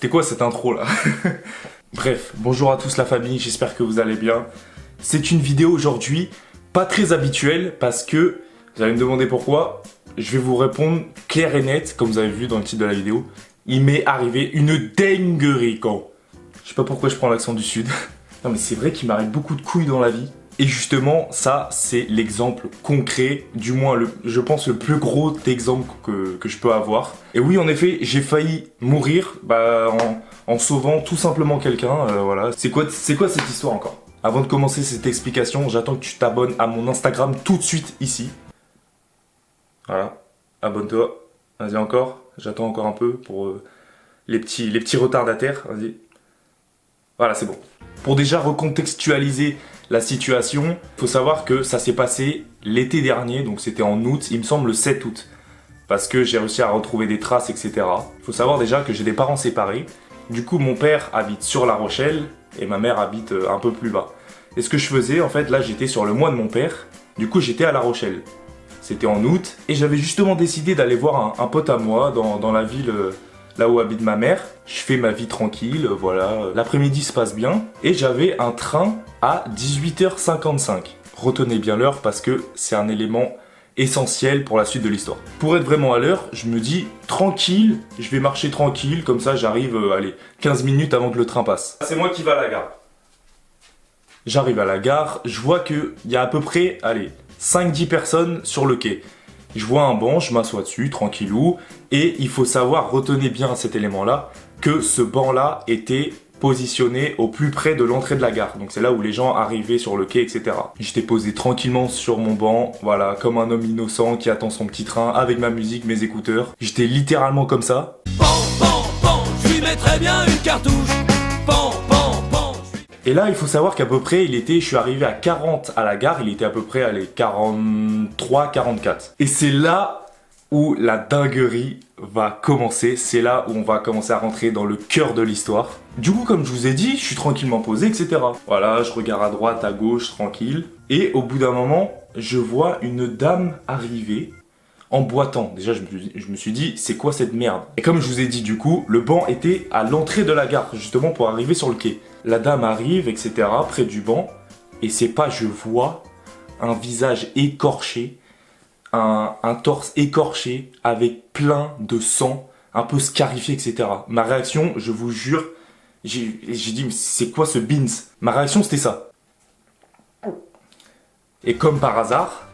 C'était quoi cette intro là? Bref, bonjour à tous la famille, j'espère que vous allez bien. C'est une vidéo aujourd'hui pas très habituelle parce que, vous allez me demander pourquoi, je vais vous répondre clair et net, comme vous avez vu dans le titre de la vidéo. Il m'est arrivé une dinguerie quand. Je sais pas pourquoi je prends l'accent du sud. Non mais c'est vrai qu'il m'arrive beaucoup de couilles dans la vie. Et justement, ça, c'est l'exemple concret, du moins, je pense, le plus gros exemple que je peux avoir. Et oui, en effet, j'ai failli mourir en sauvant tout simplement quelqu'un. Voilà. C'est quoi cette histoire encore? Avant de commencer cette explication, j'attends que tu t'abonnes à mon Instagram tout de suite ici. Voilà, abonne-toi. Vas-y encore, j'attends encore un peu pour les petits retardataires. Vas-y. Voilà, c'est bon. Pour déjà recontextualiser la situation, il faut savoir que ça s'est passé l'été dernier, donc c'était en août, il me semble le 7 août, parce que j'ai réussi à retrouver des traces, etc. Il faut savoir déjà que j'ai des parents séparés, du coup mon père habite sur La Rochelle et ma mère habite un peu plus bas. Et ce que je faisais, en fait, là j'étais sur le mois de mon père, du coup j'étais à La Rochelle. C'était en août, et j'avais justement décidé d'aller voir un pote à moi dans la ville là où habite ma mère. Je fais ma vie tranquille, voilà. L'après-midi se passe bien. Et j'avais un train à 18h55. Retenez bien l'heure parce que c'est un élément essentiel pour la suite de l'histoire. Pour être vraiment à l'heure, je me dis tranquille, je vais marcher tranquille, comme ça j'arrive, allez, 15 minutes avant que le train passe. C'est moi qui vais à la gare. J'arrive à la gare, je vois qu'il y a à peu près, allez, 5-10 personnes sur le quai. Je vois un banc, je m'assois dessus, tranquillou, et il faut savoir, retenez bien cet élément-là, que ce banc-là était positionné au plus près de l'entrée de la gare. Donc c'est là où les gens arrivaient sur le quai, etc. J'étais posé tranquillement sur mon banc, voilà, comme un homme innocent qui attend son petit train, avec ma musique, mes écouteurs. J'étais littéralement comme ça. Pan, pan, pan, je lui mettrais bien une cartouche. Pan, pan, pan. Et là, il faut savoir qu'à peu près, je suis arrivé à 40 à la gare, il était à peu près, allez, 43, 44. Et c'est là où la dinguerie va commencer, c'est là où on va commencer à rentrer dans le cœur de l'histoire. Du coup, comme je vous ai dit, je suis tranquillement posé, etc. Voilà, je regarde à droite, à gauche, tranquille. Et au bout d'un moment, je vois une dame arriver en boitant. Déjà, je me suis dit, c'est quoi cette merde? Et comme je vous ai dit, du coup, le banc était à l'entrée de la gare, justement pour arriver sur le quai. La dame arrive, etc., près du banc, et c'est pas, je vois un visage écorché, un torse écorché, avec plein de sang, un peu scarifié, etc. Ma réaction, je vous jure, j'ai dit, mais c'est quoi ce beans? Ma réaction, c'était ça. Et comme par hasard,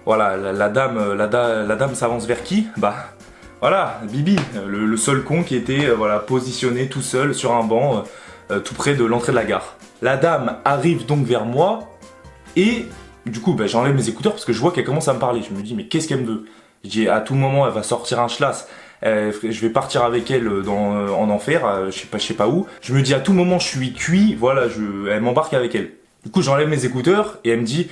voilà, la dame s'avance vers qui? Bah, voilà, Bibi, le seul con qui était voilà, positionné tout seul sur un banc, tout près de l'entrée de la gare. La dame arrive donc vers moi, et du coup, bah, j'enlève mes écouteurs parce que je vois qu'elle commence à me parler. Je me dis, mais qu'est-ce qu'elle me veut? Je dis, à tout moment, elle va sortir un schlass. Je vais partir avec elle en enfer, je sais pas où. Je me dis, à tout moment, je suis cuit, voilà, elle m'embarque avec elle. Du coup, j'enlève mes écouteurs, et elle me dit,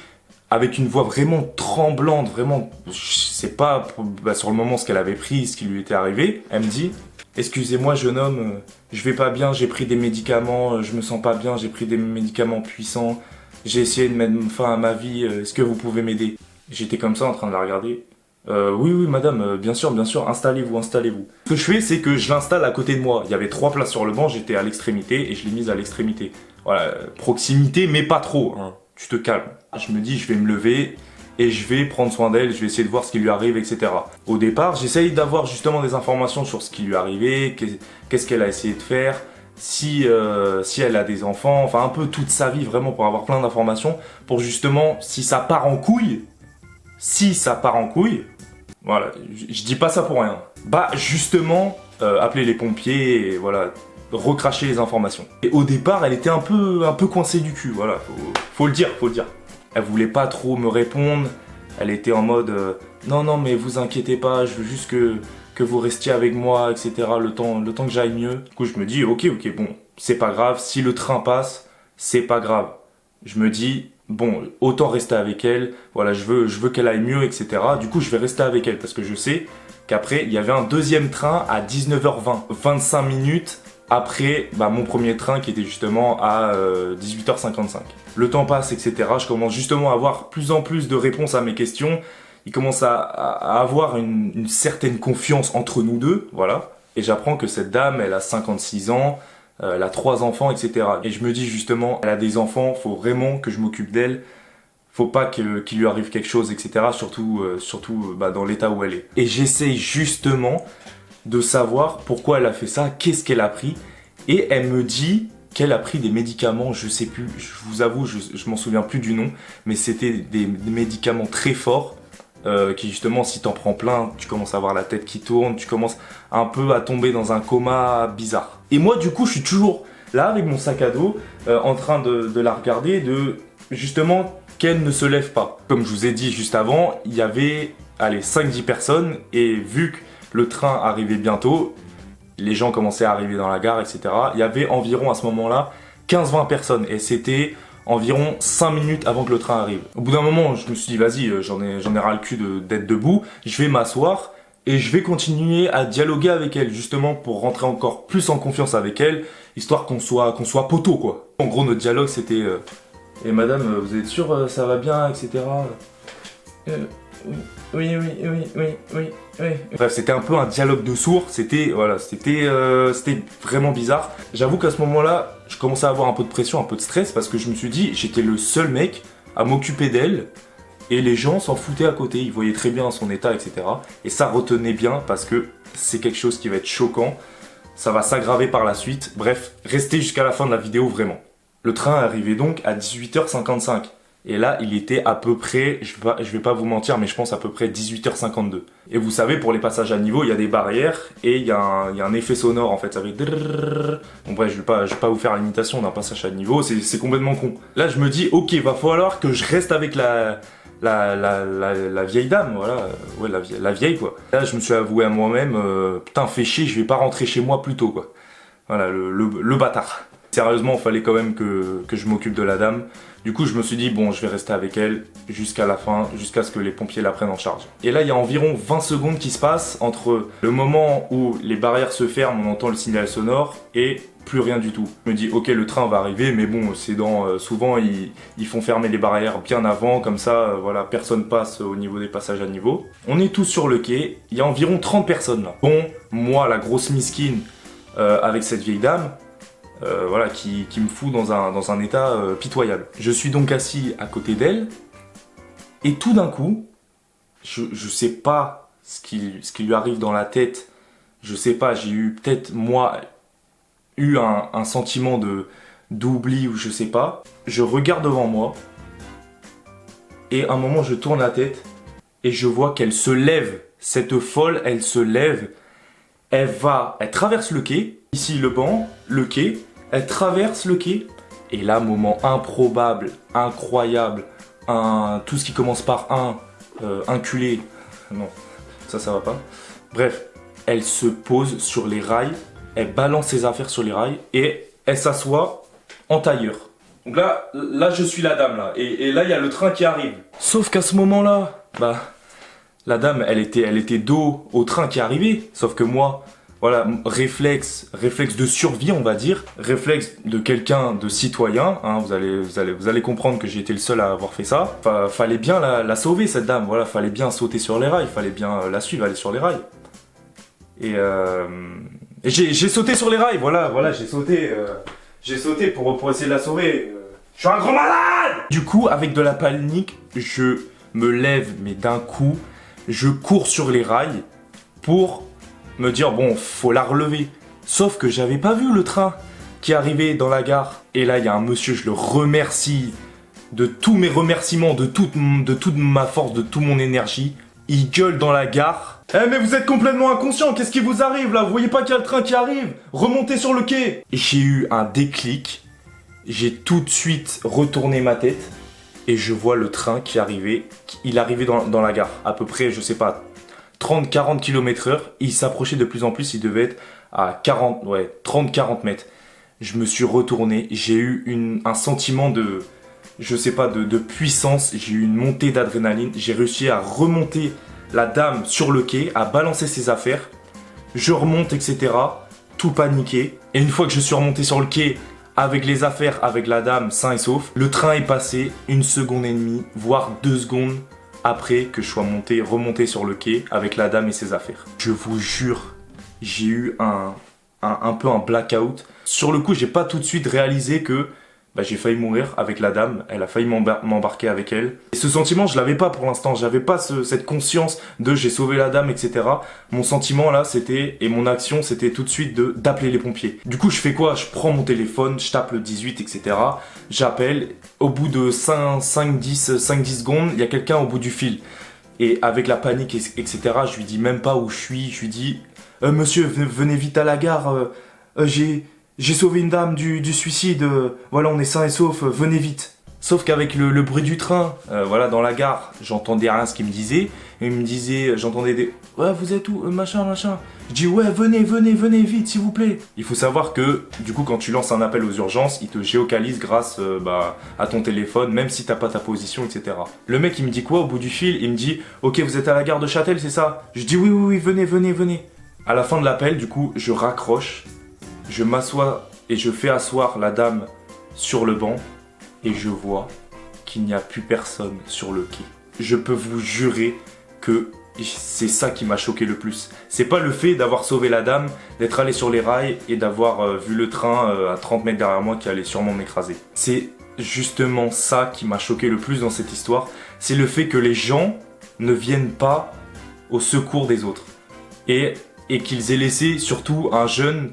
avec une voix vraiment tremblante, vraiment, je sais pas sur le moment ce qu'elle avait pris, ce qui lui était arrivé, elle me dit « Excusez-moi jeune homme, je vais pas bien, j'ai pris des médicaments, je me sens pas bien, j'ai pris des médicaments puissants, j'ai essayé de mettre fin à ma vie, est-ce que vous pouvez m'aider ?» J'étais comme ça en train de la regarder. Oui, madame, bien sûr, installez-vous, installez-vous. Ce que je fais, c'est que je l'installe à côté de moi. Il y avait 3 places sur le banc, j'étais à l'extrémité et je l'ai mise à l'extrémité. Voilà, proximité, mais pas trop, hein. Tu te calmes. Je me dis, je vais me lever et je vais prendre soin d'elle, je vais essayer de voir ce qui lui arrive, etc. Au départ, j'essaye d'avoir justement des informations sur ce qui lui arrivait, qu'est-ce qu'elle a essayé de faire, si elle a des enfants, enfin un peu toute sa vie vraiment pour avoir plein d'informations, pour justement, si ça part en couille, voilà, je dis pas ça pour rien. Bah justement, appeler les pompiers et voilà, recracher les informations. Et au départ, elle était un peu coincée du cul, voilà, faut le dire. Elle voulait pas trop me répondre, elle était en mode non mais vous inquiétez pas, je veux juste que vous restiez avec moi, etc. le temps que j'aille mieux. Du coup je me dis ok bon, c'est pas grave, si le train passe, c'est pas grave. Je me dis bon, autant rester avec elle, voilà, je veux qu'elle aille mieux, etc. Du coup je vais rester avec elle parce que je sais qu'après il y avait un deuxième train à 19h20, 25 minutes après mon premier train qui était justement à 18h55. Le temps passe, etc. Je commence justement à avoir plus en plus de réponses à mes questions. Il commence à avoir une certaine confiance entre nous deux, voilà. Et j'apprends que cette dame, elle a 56 ans, elle a 3 enfants, etc. Et je me dis justement, elle a des enfants, faut vraiment que je m'occupe d'elle. Faut pas qu'il lui arrive quelque chose, etc. Surtout dans l'état où elle est. Et j'essaye justement de savoir pourquoi elle a fait ça, qu'est-ce qu'elle a pris. Et elle me dit qu'elle a pris des médicaments, je sais plus, je vous avoue, je m'en souviens plus du nom, mais c'était des médicaments très forts, qui justement, si t'en prends plein, tu commences à avoir la tête qui tourne, tu commences un peu à tomber dans un coma bizarre. Et moi, du coup, je suis toujours là avec mon sac à dos, en train de la regarder, de justement qu'elle ne se lève pas. Comme je vous ai dit juste avant, il y avait, allez, 5-10 personnes, et vu que le train arrivait bientôt, les gens commençaient à arriver dans la gare, etc. Il y avait environ à ce moment-là 15-20 personnes, et c'était environ 5 minutes avant que le train arrive. Au bout d'un moment, je me suis dit, vas-y, j'en ai ras le cul d'être debout, je vais m'asseoir, et je vais continuer à dialoguer avec elle, justement pour rentrer encore plus en confiance avec elle, histoire qu'on soit poteau, quoi. En gros, notre dialogue, c'était... Et madame, vous êtes sûre, ça va bien, etc. Oui. Bref, c'était un peu un dialogue de sourds, c'était vraiment bizarre. J'avoue qu'à ce moment-là, je commençais à avoir un peu de pression, un peu de stress, parce que je me suis dit, j'étais le seul mec à m'occuper d'elle, et les gens s'en foutaient à côté, ils voyaient très bien son état, etc. Et ça retenait bien, parce que c'est quelque chose qui va être choquant, ça va s'aggraver par la suite. Bref, restez jusqu'à la fin de la vidéo, vraiment. Le train arrivait donc à 18h55. Et là, il était à peu près, je vais pas vous mentir, mais je pense à peu près 18h52. Et vous savez, pour les passages à niveau, il y a des barrières et il y a un effet sonore en fait. Ça fait drrrr. Bon bref, je vais pas vous faire l'imitation d'un passage à niveau, c'est complètement con. Là, je me dis, ok, va falloir que je reste avec la vieille dame, voilà. Ouais, la vieille quoi. Là, je me suis avoué à moi-même, putain, fais chier, je vais pas rentrer chez moi plus tôt quoi. Voilà, le bâtard. Sérieusement, il fallait quand même que je m'occupe de la dame. Du coup, je me suis dit, bon, je vais rester avec elle jusqu'à la fin, jusqu'à ce que les pompiers la prennent en charge. Et là, il y a environ 20 secondes qui se passent entre le moment où les barrières se ferment, on entend le signal sonore, et plus rien du tout. Je me dis, ok, le train va arriver, mais bon, c'est souvent, ils font fermer les barrières bien avant, comme ça, voilà, personne passe au niveau des passages à niveau. On est tous sur le quai, il y a environ 30 personnes là. Bon, moi, la grosse miskine, avec cette vieille dame, voilà, qui me fout dans un état pitoyable. Je suis donc assis à côté d'elle, et tout d'un coup, je sais pas ce qui lui arrive dans la tête, je sais pas, j'ai eu peut-être moi un sentiment d'oubli ou je sais pas. Je regarde devant moi, et à un moment je tourne la tête, et je vois qu'elle se lève, cette folle, elle se lève, elle traverse le quai, ici le banc, le quai, elle traverse le quai, et là, moment improbable, incroyable, tout ce qui commence par inculé, non, ça va pas. Bref, elle se pose sur les rails, elle balance ses affaires sur les rails, et elle s'assoit en tailleur. Donc là, je suis la dame, là, et là, il y a le train qui arrive. Sauf qu'à ce moment-là, la dame, elle était dos au train qui arrivait, sauf que moi, voilà, réflexe de survie, on va dire, réflexe de quelqu'un de citoyen, hein, vous allez comprendre que j'ai été le seul à avoir fait ça. Fallait bien la sauver, cette dame, voilà, fallait bien sauter sur les rails, fallait bien la suivre, aller sur les rails. Et j'ai sauté sur les rails, voilà, j'ai sauté pour essayer de la sauver. Je suis un gros malade! Du coup, avec de la panique, je me lève, mais d'un coup, je cours sur les rails pour me dire, bon, faut la relever. Sauf que j'avais pas vu le train qui arrivait dans la gare. Et là, il y a un monsieur, je le remercie de tous mes remerciements, de toute ma force, de toute mon énergie. Il gueule dans la gare. Eh mais vous êtes complètement inconscient, qu'est-ce qui vous arrive là? Vous voyez pas qu'il y a le train qui arrive? Remontez sur le quai. Et j'ai eu un déclic. J'ai tout de suite retourné ma tête. Et je vois le train qui arrivait. Il arrivait dans la gare. À peu près, je sais pas, 30-40 km/h, il s'approchait de plus en plus, il devait être à 30-40 mètres. Je me suis retourné, j'ai eu un sentiment de puissance, j'ai eu une montée d'adrénaline, j'ai réussi à remonter la dame sur le quai, à balancer ses affaires, je remonte, etc., tout paniqué. Et une fois que je suis remonté sur le quai, avec les affaires, avec la dame, sain et sauf, le train est passé 1 seconde et demie, voire 2 secondes, après que je sois remonté sur le quai avec la dame et ses affaires. Je vous jure, j'ai eu un peu un blackout. Sur le coup, j'ai pas tout de suite réalisé que j'ai failli mourir avec la dame, elle a failli m'embarquer avec elle. Et ce sentiment, je l'avais pas pour l'instant, j'avais pas cette conscience de j'ai sauvé la dame, etc. Mon sentiment là, c'était, et mon action, c'était tout de suite d'appeler les pompiers. Du coup, je fais quoi? Je prends mon téléphone, je tape le 18, etc. J'appelle, au bout de 5-10 secondes, il y a quelqu'un au bout du fil. Et avec la panique, etc., je lui dis même pas où je lui dis « Monsieur, venez vite à la gare, j'ai sauvé une dame du suicide, voilà, on est sain et sauf, venez vite. » Sauf qu'avec le bruit du train, voilà, dans la gare, j'entendais rien ce qu'il me disait. Et il me disait, j'entendais des « Ouais, vous êtes où, machin. » Je dis « Ouais, venez, vite, s'il vous plaît. » Il faut savoir que, du coup, quand tu lances un appel aux urgences, il te géocalise grâce à ton téléphone, même si t'as pas ta position, etc. Le mec, il me dit quoi au bout du fil? Il me dit « Ok, vous êtes à la gare de Châtel, c'est ça ?» Je dis « Oui, venez. » À la fin de l'appel, du coup, je raccroche. Je m'assois et je fais asseoir la dame sur le banc et je vois qu'il n'y a plus personne sur le quai. Je peux vous jurer que c'est ça qui m'a choqué le plus. C'est pas le fait d'avoir sauvé la dame, d'être allé sur les rails et d'avoir vu le train à 30 mètres derrière moi qui allait sûrement m'écraser. C'est justement ça qui m'a choqué le plus dans cette histoire. C'est le fait que les gens ne viennent pas au secours des autres. Et qu'ils aient laissé surtout un jeune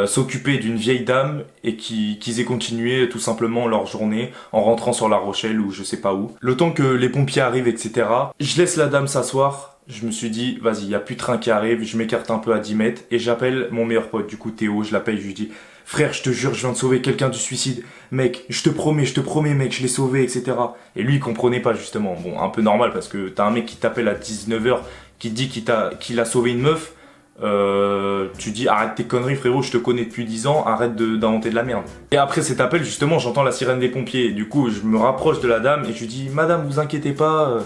s'occuper d'une vieille dame et qu'ils aient continué tout simplement leur journée en rentrant sur La Rochelle ou je sais pas où. Le temps que les pompiers arrivent, etc. Je laisse la dame s'asseoir. Je me suis dit, vas-y, il n'y a plus de train qui arrive. Je m'écarte un peu à 10 mètres et j'appelle mon meilleur pote, du coup Théo. Je l'appelle, je lui dis, frère, je te jure, je viens de sauver quelqu'un du suicide. Mec, je te promets, mec, je l'ai sauvé, etc. Et lui, il comprenait pas justement. Bon, un peu normal parce que t'as un mec qui t'appelle à 19h qui te dit qu'il a sauvé une meuf. Tu dis arrête tes conneries frérot, je te connais depuis 10 ans, arrête d'inventer de la merde. Et après cet appel justement j'entends la sirène des pompiers, du coup je me rapproche de la dame et je lui dis madame vous inquiétez pas,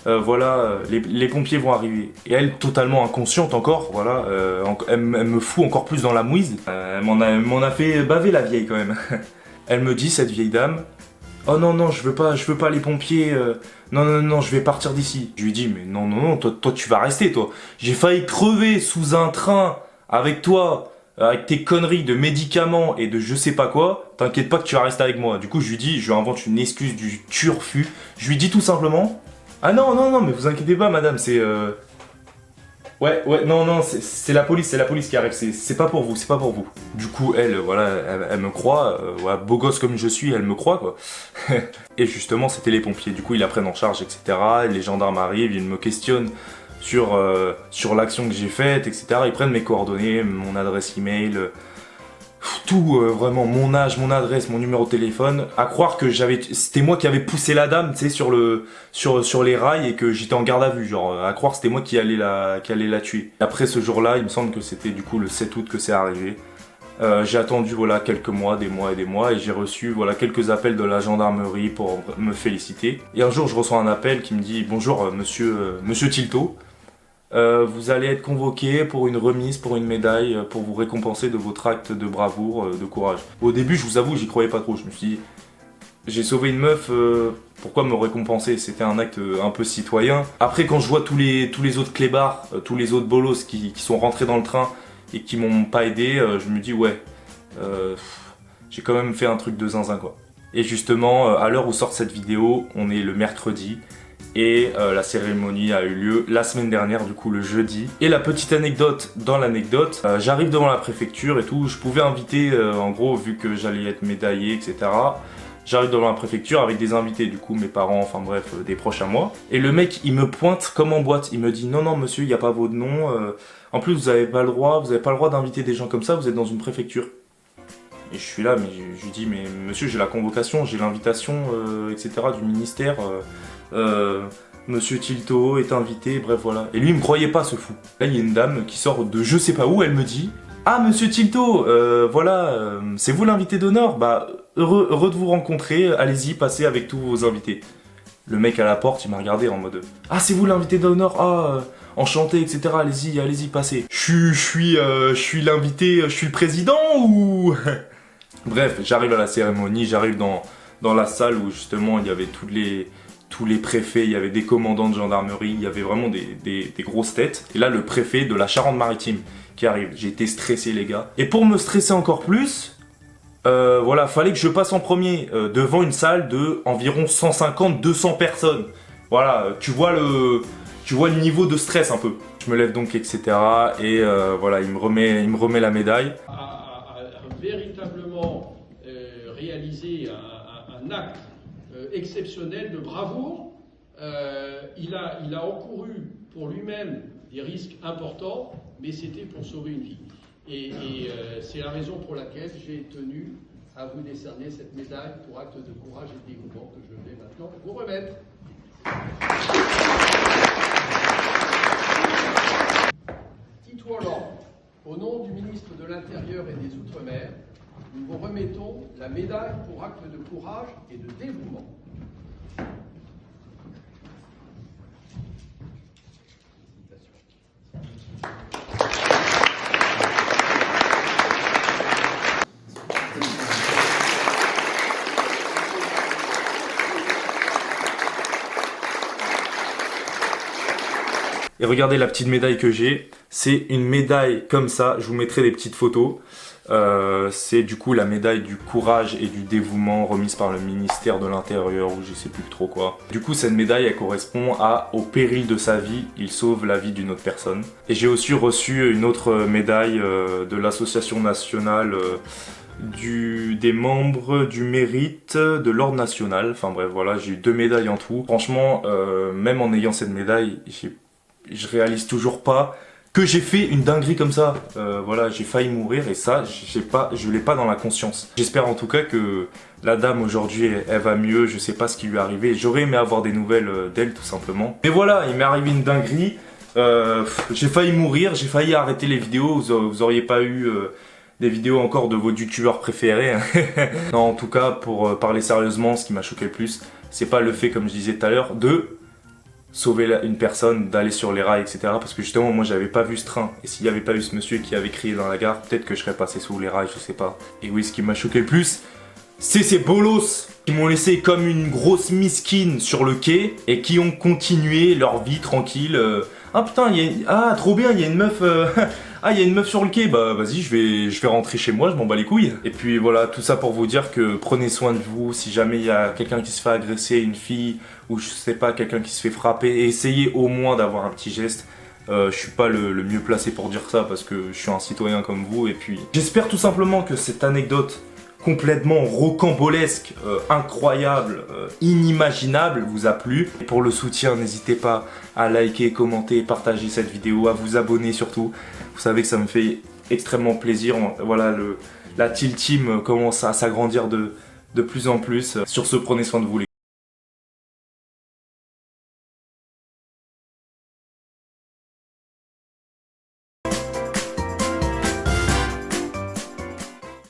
voilà les pompiers vont arriver. Et elle totalement inconsciente encore, voilà, elle me fout encore plus dans la mouise, elle m'en a fait baver la vieille quand même. Elle me dit cette vieille dame, oh non, je veux pas les pompiers, non, je vais partir d'ici. Je lui dis, mais non, toi tu vas rester, toi. J'ai failli crever sous un train avec toi, avec tes conneries de médicaments et de je sais pas quoi. T'inquiète pas que tu vas rester avec moi. Du coup, je lui invente une excuse du turfu. Je lui dis tout simplement, ah non, mais vous inquiétez pas, madame, c'est Ouais, non, c'est la police qui arrive, c'est pas pour vous, c'est pas pour vous. Du coup, elle me croit, voilà, beau gosse comme je suis, elle me croit, quoi. Et justement, c'était les pompiers, du coup, ils la prennent en charge, etc. Les gendarmes arrivent, ils me questionnent sur l'action que j'ai faite, etc. Ils prennent mes coordonnées, mon adresse email, tout, vraiment, mon âge, mon adresse, mon numéro de téléphone, à croire que c'était moi qui avais poussé la dame, tu sais, sur les rails et que j'étais en garde à vue, genre, à croire que c'était moi qui allais la tuer. Après ce jour-là, il me semble que c'était du coup le 7 août que c'est arrivé. J'ai attendu, voilà, quelques mois, des mois, et j'ai reçu, voilà, quelques appels de la gendarmerie pour me féliciter. Et un jour, je reçois un appel qui me dit « Bonjour, monsieur Tilto. Vous allez être convoqué pour une remise, pour une médaille, pour vous récompenser de votre acte de bravoure, de courage. » Au début, je vous avoue, j'y croyais pas trop. Je me suis dit, j'ai sauvé une meuf, pourquoi me récompenser? C'était un acte un peu citoyen. Après, quand je vois tous les autres clébards, tous les autres bolos qui sont rentrés dans le train et qui m'ont pas aidé, je me dis, ouais, j'ai quand même fait un truc de zinzin, quoi. Et justement, à l'heure où sort cette vidéo, on est le mercredi. Et la cérémonie a eu lieu la semaine dernière, du coup le jeudi. Et la petite anecdote dans l'anecdote, j'arrive devant la préfecture et tout, je pouvais inviter, en gros, vu que j'allais être médaillé, etc. J'arrive devant la préfecture avec des invités, du coup mes parents, enfin bref, des proches à moi. Et le mec, il me pointe comme en boîte, il me dit « Non monsieur, il n'y a pas votre nom, en plus vous n'avez pas le droit d'inviter des gens comme ça, vous êtes dans une préfecture. » Et je suis là, mais je lui dis « Mais monsieur, j'ai la convocation, j'ai l'invitation, etc. du ministère. Monsieur Tilto est invité, bref voilà. » Et lui, il me croyait pas, ce fou. Là, il y a une dame qui sort de je sais pas où, elle me dit « Ah, monsieur Tilto, voilà, c'est vous l'invité d'honneur? Bah, heureux de vous rencontrer, allez-y, passez avec tous vos invités. » Le mec à la porte, il m'a regardé en mode « Ah, c'est vous l'invité d'honneur? Ah, enchanté, etc. Allez-y, passez. » Je suis l'invité, je suis le président ou... Bref, j'arrive à la cérémonie, j'arrive dans la salle où justement il y avait tous tous les préfets, il y avait des commandants de gendarmerie, il y avait vraiment des grosses têtes. Et là, le préfet de la Charente-Maritime qui arrive. J'ai été stressé, les gars. Et pour me stresser encore plus, voilà, fallait que je passe en premier devant une salle de environ 150-200 personnes. Voilà, tu vois le niveau de stress un peu. Je me lève donc, etc. Et voilà, il me remet la médaille. A véritablement réalisé un acte exceptionnel de bravoure. Il a encouru pour lui-même des risques importants, mais c'était pour sauver une vie. Et c'est la raison pour laquelle j'ai tenu à vous décerner cette médaille pour acte de courage et de dévouement que je vais maintenant vous remettre. Tito Hollande, au nom du ministre de l'Intérieur et des Outre-mer, nous vous remettons la médaille pour acte de courage et de dévouement. Et regardez la petite médaille que j'ai, c'est une médaille comme ça, je vous mettrai des petites photos. C'est du coup la médaille du courage et du dévouement remise par le ministère de l'Intérieur ou je sais plus trop quoi. Du coup cette médaille elle correspond au péril de sa vie, il sauve la vie d'une autre personne. Et j'ai aussi reçu une autre médaille de l'association nationale des membres du mérite de l'ordre national. Enfin bref voilà, j'ai eu 2 médailles en tout. Franchement, même en ayant cette médaille, je réalise toujours pas que j'ai fait une dinguerie comme ça. Voilà, j'ai failli mourir et ça, je l'ai pas dans la conscience. J'espère en tout cas que la dame aujourd'hui, elle va mieux. Je sais pas ce qui lui est arrivé. J'aurais aimé avoir des nouvelles d'elle tout simplement. Mais voilà, il m'est arrivé une dinguerie. J'ai failli mourir, j'ai failli arrêter les vidéos. Vous auriez pas eu des vidéos encore de vos youtubeurs préférés. Non, en tout cas, pour parler sérieusement, ce qui m'a choqué le plus, c'est pas le fait, comme je disais tout à l'heure, de sauver une personne, d'aller sur les rails, etc. Parce que justement, moi, j'avais pas vu ce train. Et s'il n'y avait pas eu ce monsieur qui avait crié dans la gare, peut-être que je serais passé sous les rails, je sais pas. Et oui, ce qui m'a choqué le plus, c'est ces bolos qui m'ont laissé comme une grosse miskine sur le quai et qui ont continué leur vie tranquille. Ah putain, trop bien, il y a une meuf... Ah, il y a une meuf sur le quai, bah vas-y, je vais rentrer chez moi, je m'en bats les couilles. Et puis voilà, tout ça pour vous dire que prenez soin de vous. Si jamais il y a quelqu'un qui se fait agresser, une fille, ou je sais pas, quelqu'un qui se fait frapper, essayez au moins d'avoir un petit geste. Je suis pas le mieux placé pour dire ça parce que je suis un citoyen comme vous. Et puis j'espère tout simplement que cette anecdote complètement rocambolesque, incroyable, inimaginable vous a plu. Et pour le soutien, n'hésitez pas à liker, commenter, partager cette vidéo, à vous abonner surtout. Vous savez que ça me fait extrêmement plaisir. Voilà, la Teal Team commence à s'agrandir de plus en plus. Sur ce, prenez soin de vous les gars.